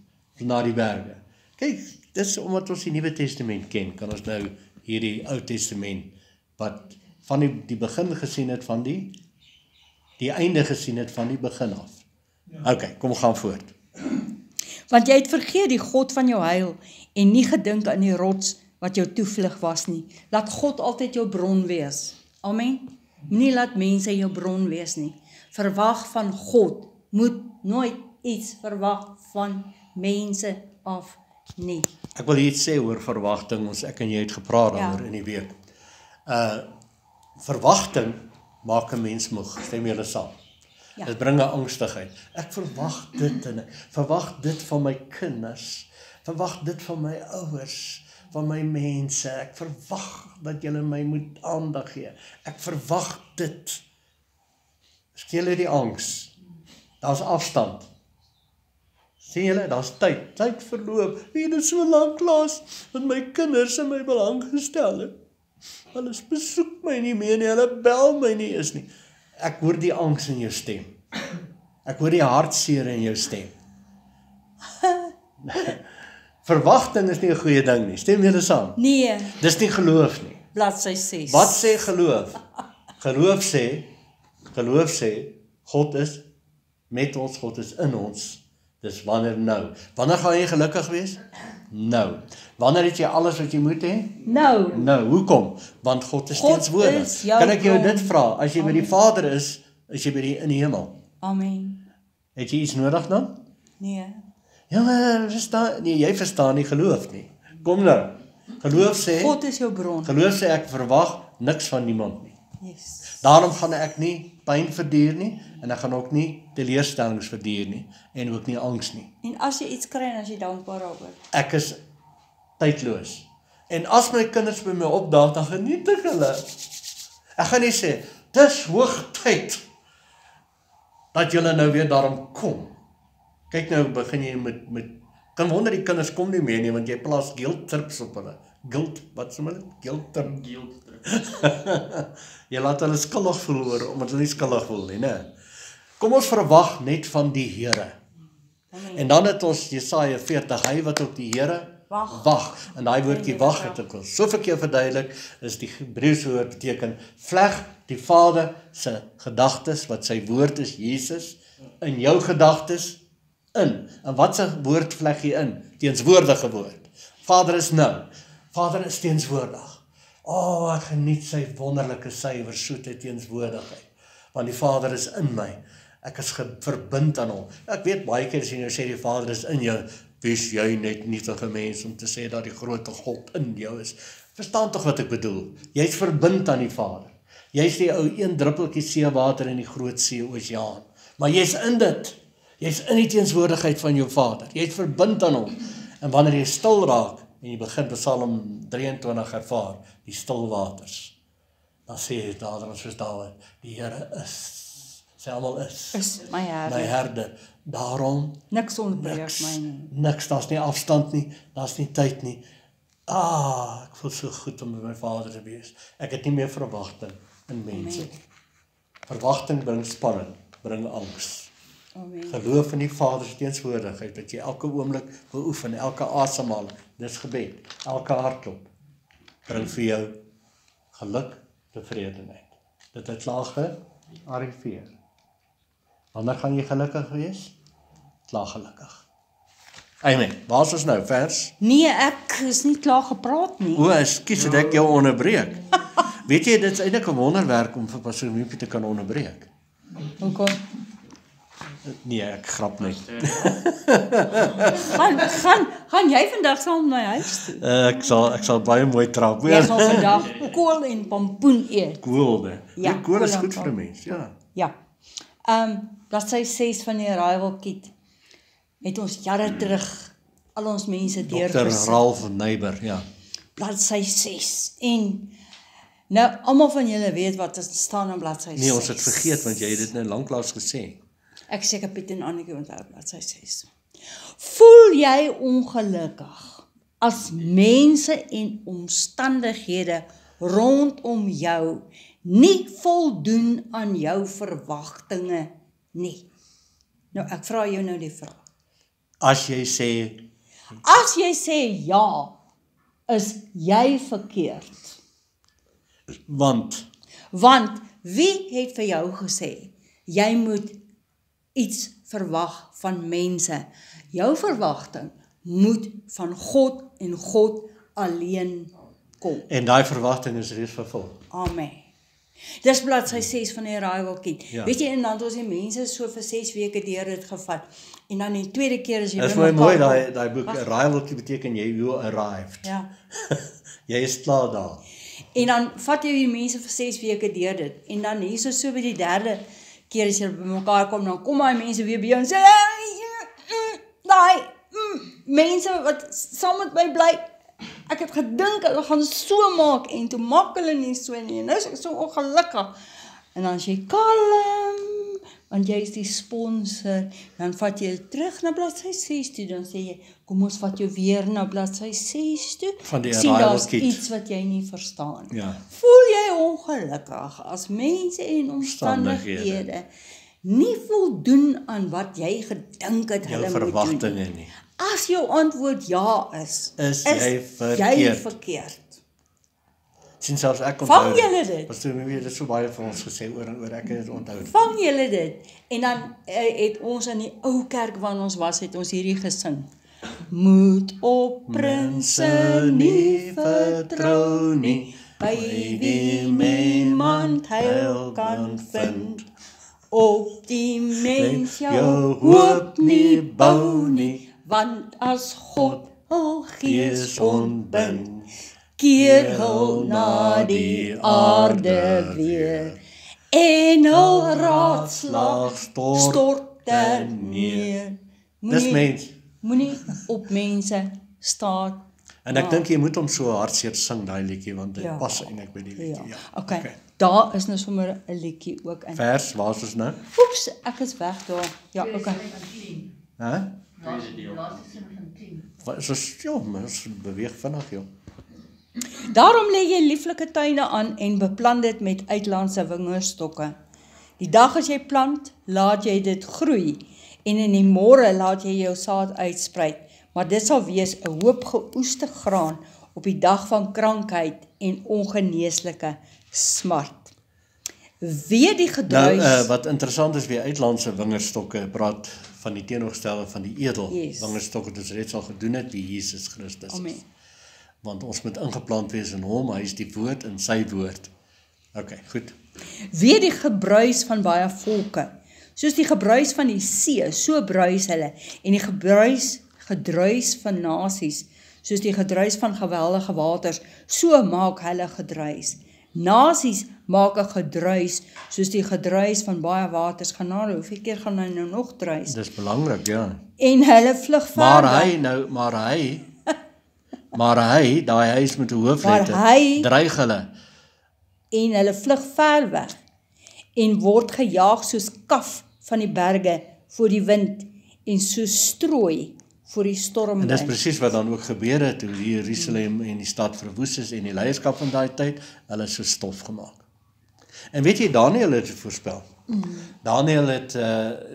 na die berge. Kyk, dis omdat ons die Nuwe Testament ken, kan ons nou hierdie Ou Testament, wat van die begin gesien het van die einde gesien het van die begin af. Okay, kom gaan voort. Want jy het vergeet die God van jou heil en nie gedink aan die rots wat jou toevlug was nie. Laat God altyd jou bron wees. Amen. Moenie laat mense jou bron wees nie. Verwag van God. Moet nooit iets verwag van mense af nie. Ek wil iets sê oor verwagting, ek en jy het gepraat daaroor Ja. in die week. Verwagting maak 'n mens moeg, stem julle saam? Ja. Dit bring 'n angstigheid. Ek verwag dit en ek verwag dit van my kinders, verwag dit van my ouers, van my mense. Ek verwag dat julle my moet aandag gee. Ek verwag dit. Sien julle die angs? Daar's afstand. Sien julle, daar's tyd verloop. Hier is so lank klas dat my kinders in my belang gestel het. Hulle besoek my nie meer nie, hulle bel my nie eens nie. Ek hoor die angs in jou stem. Ek hoor die hartseer in jou stem. Verwagting is nie 'n goeie ding nie. Stem julle saam? Nee, Dis nie geloof nie. bladsy 6. Wat sê geloof? Geloof sê God is met ons, God is in ons. Dis wanneer nou. Wanneer gaan jy gelukkig wees? Nou. Wanneer het jy alles wat jy moet hê? Nou, Nou, hoekom? Want God is God teenswoordig. is jou Kan ek jou bron. dit vra? As jy by die Vader is jy by in die hemel. amen. Het jy iets nodig dan? Nee. Ja, maar verstaan, nee, jy verstaan nie geloof nie. Kom nou. Geloof sê, God is jou bron. geloof sê ek verwag niks van niemand nie. Yes. Daarom gaan ek nie pyn verduur nie en ek gaan ook nie teleurstellings verduur nie en ook nie angs nie. En as jy iets kry en as jy dankbaar daaroor. Ek is tydloos. En as my kinders by my opdaag, dan geniet ek hulle. Ek gaan nie sê, dis hoog tyd dat julle nou weer daarom kom. Kyk nou, begin jy met kan wonder die kinders kom nie meer nie, want jy plaas guilt trips op hulle. Guilt, wat sê hulle? Guilt trip. Jy laat hulle skuldig voel oor, omdat hulle nie skuldig voel nie, né? Kom ons verwag net van die Here. En dan het ons Jesaja 40, hy wat op die Here wag. En daai woordjie wag het ek al so vir jou verduidelik, is die Hebreëse woord beteken vleg die Vader se gedagtes, wat sy woord is Jesus, in jou gedagtes in. En wat se woord vleg jy in? Teenswoordige woord. Vader is nou. Vader is teenswoordig. Ek geniet sy wonderlike suiwer soete teenswoordigheid. Want die Vader is in my. Ek is verbind aan hom. Ek weet baie keer as jy nou sê die Vader is in jou, wees jy net nietige mens om te sê dat die grote God in jou is. Verstaan tog wat ek bedoel. Jy's verbind aan die Vader. Jy's die ou een druppeltjie seewater in die groot see oseaan. Maar jy's in dit. Jy's in die teenswoordigheid van jou Vader. Jy's verbind aan hom. En wanneer jy stil raak en jy begin Psalm 23 ervaar, die stil waters, dan sê jy daar soos Dawid, die Here is, sê almal is my my herder. Daarom Niks ontbreek my nie. niks, daar's nie afstand nie, daar's nie tyd nie. Ek voel so goed om met my Vader te wees. Ek het nie meer verwagting in mense. Amen. Verwagting bring spanning, bring angs. Amen. Geloof in die Vader se teenswoordigheid, dat jy elke oomblik beoefen, elke asemhaling, dis gebed, elke hartklop, bring vir jou geluk, tevredenheid. Dit het klaar gearriveer. Wanneer gaan jy gelukkig wees? Klaar gelukkig. Amen. Waar is ons nou? Vers? Nee, ek is nie klaar gepraat nie. Ekskuus dat ek jou onderbreek. Weet jy, dit is eintlik 'n wonderwerk om vir Pastor Miepie te kan onderbreek. Hoekom? Nee, ek grap net. Gaan jy vandag saam na my huis toe? Ek sal baie mooi trap. Jy gaan vandag kool en pompoen eet. Koolde. Ja, Kool is kool en goed vir 'n pompoen. mens, ja. Ja. Bladsy 6 van die Arrival Kit het ons jare terug al ons mense Dr. deurgesit. Ralph Neighbor, ja. Bladsy 6. En nou almal van julle weet wat staan in bladsy 6. Nee, ons het vergeet want jy het dit nou lanklaas gesê. Ek seker Piet en Annetjie onthou bladsy 6. Voel jy ongelukkig as mense en omstandighede rondom jou nie voldoen aan jou verwagtinge nie? Nou ek vra jou nou die vraag. As jy sê, As jy sê ja, is jy verkeerd. want, Want wie het vir jou gesê jy moet iets verwag van mense? Jou verwagting moet van God en God alleen kom. en daai verwagting is reeds vervul. Amen. Dis bladsy 6 van die Arrival Kit. Ja. Weet jy, en dan het ons die mense so vir 6 weke deur dit gevat. En dan die tweede keer as jy Dit is by mooi mekaar mooi, kom. daai boek, Wag. arrival beteken you arrived. Ja. Jy is klaar daar. En dan vat jy die mense vir 6 weke deur dit. En dan hierso so by die derde keer as jy by mekaar kom, dan kom daai mense weer by jou en sê, mense wat saam met my bly, ek het gedink hulle gaan so maak en toe maak hulle nie so nie. En nou is ek so ongelukkig. En dan as jy kalm, want jy is die sponsor, dan vat jy terug na bladsy 6 toe, dan sê jy, kom ons vat jou weer na bladsy 6 toe. Van die Ek sien Arrival daar's Kit. iets wat jy nie verstaan. Ja. Voel jy ongelukkig as mense en Omstandighede omstandighede nie voldoen aan wat jy gedink het Jou hulle moet doen? verwagtinge nie. As jou antwoord ja is jy verkeerd. jy verkeerd. Sien selfs ek Vang dit. julle dit? Was toe weet dit so baie vir ons gesê oor en oor, ek het dit onthou. Vang julle dit? En dan het ons in die ou kerk waar ons was, het ons hierdie gesing. Moet op prinse nie vertrou nie, by wie niemand heil kan vind. Op die mens jou hoop nie bou nie, want as God hul gees ontbind, keer hul na die aarde weer, en hul raadslag stort ter neer. Dis mens. Moenie op mense staat. En ek dink jy moet hom so hartseer sing daai liedjie want dit Ja. pas eintlik by die liedjie. Ja. Okay. Daar is nou sommer 'n liedjie ook in. Vers, waar is ons nou? Oeps, ek is weg daar. Ja, okay. Hæ? Tweede deel. Wat is ons ons beweeg vinnig joh. Daarom lê jy lieflike tuine aan en beplan dit met uitlandse wingerdstokke. Die dag as jy plant, laat jy dit groei en in die môre laat jy jou saad uitsprei, maar dit sal wees 'n hoop geoeste graan op die dag van krankheid en ongeneeslike smart. Weet die gedruis. Nou, wat interessant is weer uitlandse wingerdstokke praat van die teenoorgestelde van die edel Yes. wingerdstokke wat ons reeds al gedoen het, wie Jesus Christus is. Amen. want ons moet ingeplant wees in hom, hy is die woord in sy woord. OK, goed. Weer die gebruis van baie volke, soos die gebruis van die see, so bruis hulle, en die gedruis van nasies, soos die gedruis van geweldige waters, so maak hulle gedruis. Nasies maak 'n gedruis, soos die gedruis van baie waters. Genade, hoeveel keer gaan hy nou nog druis? Dis belangrik, ja. En hulle vlug verder. Maar hy, daai huis met 'n hoofletter, Maar hy- dreig hulle. En hulle vlug ver weg, en word gejaag soos kaf van die berge voor die wind, en soos strooi voor die storm. En dis presies wat dan ook gebeur het, toe die Jerusalem en die stad verwoes is, en die leierskap van daai tyd, hulle is so stof gemaak. En weet jy, Daniël het dit voorspel. Daniël het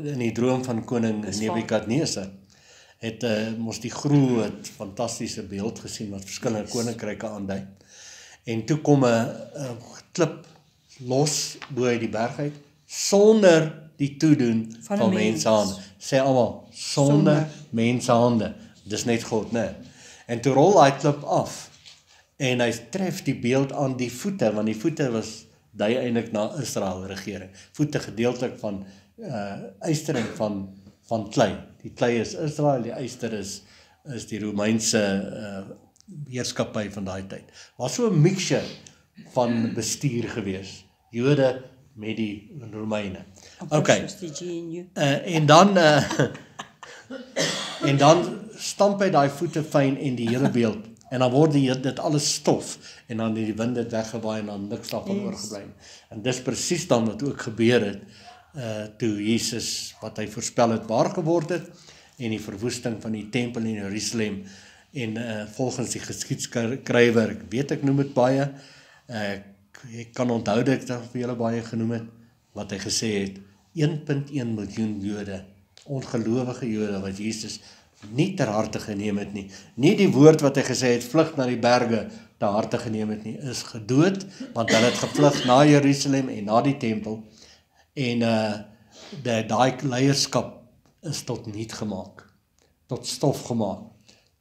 in die droom van koning Nebukadnesar, het mos die groot, fantastiese beeld gesien, wat verskillende koninkryke aandui. En toe kom 'n klip los bo uit die berg uit, sonder die toedoen van mensehande. Sê almal, sonder mensehande. Dis net God, né? En toe rol hy klip af, en hy tref die beeld aan die voete, want die voete dui eintlik na Israel regering. Voete gedeeltelik van yster en van klei. Die klei is Israel, die yster is die Romeinse heerskappy van daai tyd. Was so 'n mixture van bestuur gewees. Jode met die Romeine. Okay. En dan stamp hy daai voete fyn en die hele beeld, en dan word dit alles stof, en dan het die wind dit weggewaai, en dan niks daarvan oorgebly. En dis presies dan wat ook gebeur het, toe Jesus, wat hy voorspel het, waar geword het, en die verwoesting van die tempel in Jerusalem, en volgens die geskiedskrywer, ek noem dit baie, ek kan onthou dat ek dit vir julle baie genoem het, wat hy gesê het, 1,1 miljoen Jode, ongelowige Jode, wat Jesus nie ter harte geneem het nie. Nie die woord wat hy gesê het, vlug na die berge, ter harte geneem het nie, is gedood, want hulle het gevlug na Jerusalem en na die tempel, en daai leierskap is tot niet gemaak, tot stof gemaak,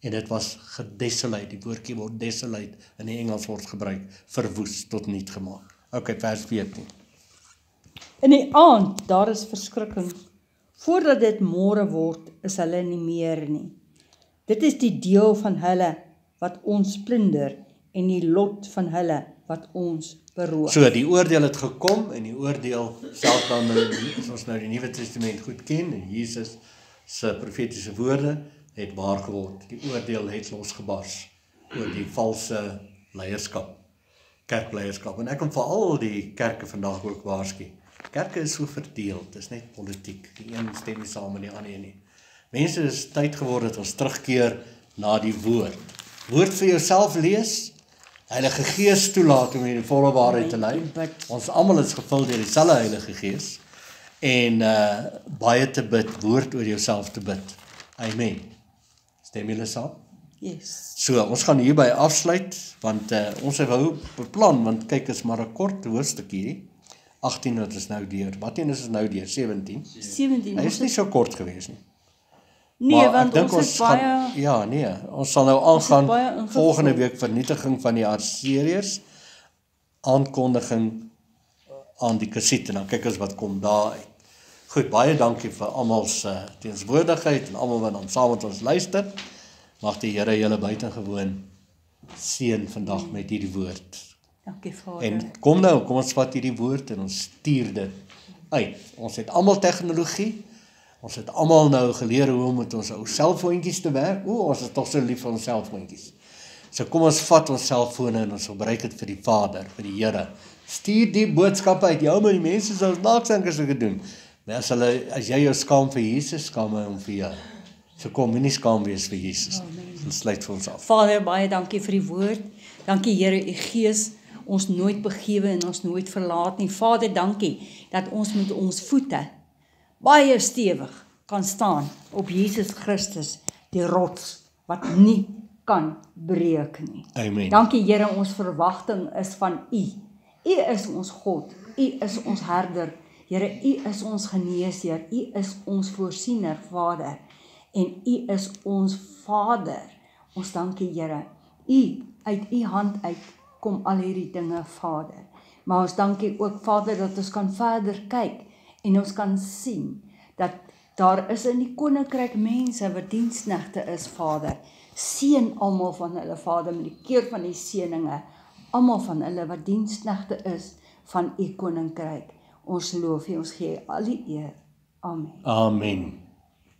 en dit was gedesolate, die woordjie word desolate, in die Engels word gebruik, verwoes, tot niet gemaak. OK, vers 14. In die aand, daar is verskrikking. Voordat dit môre word, is hulle nie meer nie. Dit is die deel van hulle wat ons plunder, en die lot van hulle wat ons beroof. So, die oordeel het gekom, en die oordeel, selfs dan, as ons nou die Nuwe Testament goed ken, en Jesus se profetiese woorde, het waar geword. Die oordeel het losgebars oor die valse leierskap, kerkleierskap. En ek kom vir al die kerke vandag ook waarsku. Kerke is so verdeeld, dis net politiek. Die een stem nie saam met die ander nie. Mense, is tyd geword dat ons terugkeer na die woord. Woord vir jouself lees, Heilige Gees toelaat om in die volle waarheid te lei. Ons almal is gevul deur dieselfde Heilige Gees, en baie te bid, woord oor jouself te bid. Amen. Stem julle saam? Yes. So, ons gaan hierby afsluit, want ons het wou beplan, want kyk, is maar 'n kort hoofstuk hierdie. 18 wat is nou deur. Wat een is nou deur? 17. 17. Hy is nie so kort gewees nie. Nee, Maar want ek dink ons het baie... gaan, ja, nee, ons sal nou aangaan baie ingevul. volgende week vernietiging van die Assiriërs, aankondiging aan die Kasiet, en dan kyk ons wat kom daar uit. Goed, baie dankie vir almal se teenswoordigheid, en almal wat dan saam met ons luister. Mag die Here julle buitengewoon seën vandag met hierdie woord. Dankie, Vader. En kom ons vat hierdie woord en ons stuur dit uit. Ons het almal tegnologie, ons het almal nou geleer hoe om met ons ou selfoontjies te werk. Ons is tog so lief vir ons selfoontjies. So kom ons vat ons selfone en ons gebruik dit vir die Vader, vir die Here. Stuur die boodskappe uit. Ja, maar die mense sal naaks dink as ek dit doen. Maar as jy jou skaam vir Jesus, skaam hy hom vir jou. So kom, moenie skaam wees vir Jesus. Ons sluit vir ons af. Vader, baie dankie vir die woord. Dankie, Here, u Gees ons nooit begewe en ons nooit verlaat nie. Vader, dankie dat ons met ons voete baie stewig kan staan op Jesus Christus, die rots wat nie kan breek nie. Amen. Dankie, Here, ons verwagting is van u. U is ons God, u is ons herder. Here, u is ons geneesheer, u is ons voorsiener, Vader, en u is ons Vader. Ons dankie, Here, u uit u hand uit kom al hierdie dinge, Vader. Maar ons dankie ook, Vader, dat ons kan verder kyk en ons kan sien dat daar is in die koninkryk mense wat diensknegte is, Vader. Seën almal van hulle, Vader, met die keur van die seëninge, almal van hulle wat diensknegte is van u koninkryk. Ons loof u, ons gee al die eer. Amen. Amen.